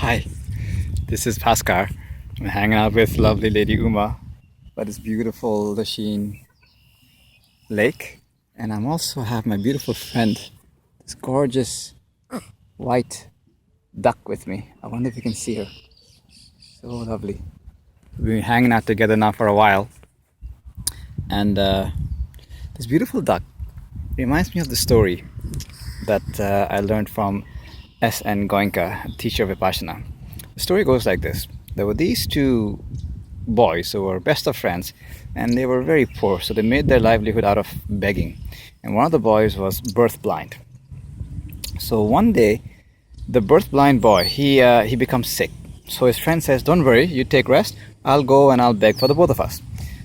Hi, this is Bhaskar. I'm hanging out with lovely Lady Uma by this beautiful Lachine lake. And I'm also have my beautiful friend, this gorgeous white duck with me. I wonder if you can see her. So lovely. We've been hanging out together now for a while. And this beautiful duck reminds me of the story that I learned from S N Goenka, a teacher of Vipassana. The story goes like this. There were these two boys who were best of friends, and they were very poor, so they made their livelihood out of begging. And one of the boys was birth blind. So one day, the birth blind boy, he becomes sick. So his friend says, "Don't worry, you take rest. I'll go and I'll beg for the both of us."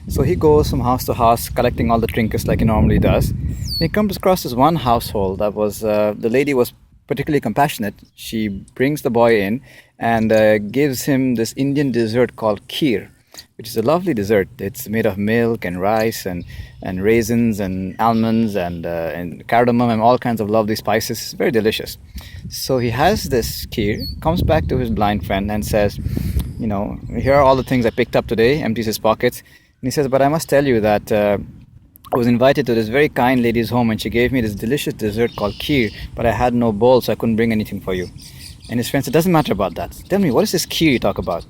So he goes from house to house, collecting all the trinkets like he normally does. He comes across this one household that was the lady was particularly compassionate. She brings the boy in and gives him this Indian dessert called kheer, which is a lovely dessert. It's made of milk and rice and raisins and almonds and cardamom and all kinds of lovely spices. It's very delicious. So he has this kheer, comes back to his blind friend and says, here are all the things I picked up today, empties his pockets. And he says, "But I must tell you that I was invited to this very kind lady's home and she gave me this delicious dessert called kheer, but I had no bowl, so I couldn't bring anything for you." And his friend said, "Doesn't matter about that. Tell me, what is this kheer you talk about?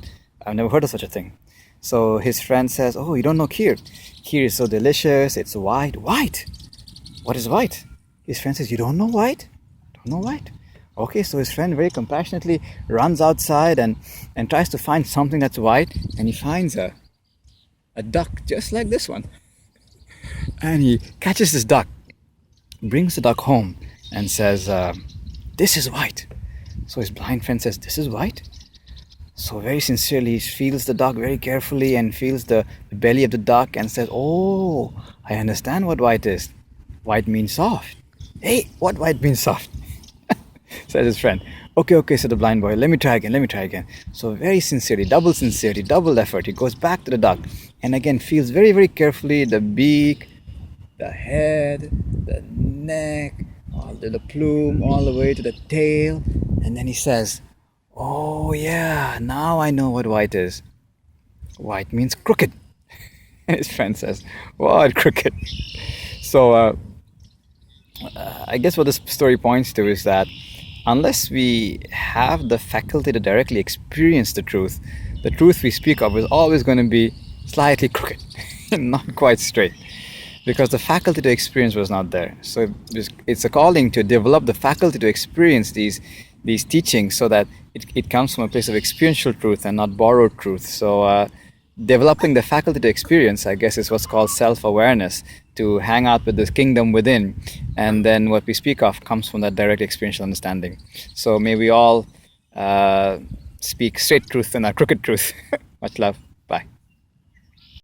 I've never heard of such a thing." So his friend says, "Oh, you don't know kheer? Kheer is so delicious. It's white." "White? What is white?" His friend says, "You don't know white? Don't know white?" Okay, so his friend very compassionately runs outside and tries to find something that's white, and he finds a duck just like this one. And he catches this duck, brings the duck home, and says, "This is white." So his blind friend says, "This is white?" So very sincerely, he feels the duck very carefully and feels the belly of the duck and says, "Oh, I understand what white is. White means soft." "Hey, what white means soft?" says his friend. Okay, said the blind boy. Let me try again. So very sincerely, double effort, he goes back to the duck and again feels very, very carefully the beak, the head, the neck, all the plume, all the way to the tail. And then he says, "Oh yeah, now I know what white is. White means crooked." And his friend says, "What crooked?" So I guess what this story points to is that unless we have the faculty to directly experience the truth we speak of is always going to be slightly crooked and not quite straight, because the faculty to experience was not there. So it's a calling to develop the faculty to experience these teachings so that it comes from a place of experiential truth and not borrowed truth. So developing the faculty to experience, I guess, is what's called self-awareness, to hang out with this kingdom within, and then what we speak of comes from that direct experiential understanding. So may we all speak straight truth and not crooked truth. Much love.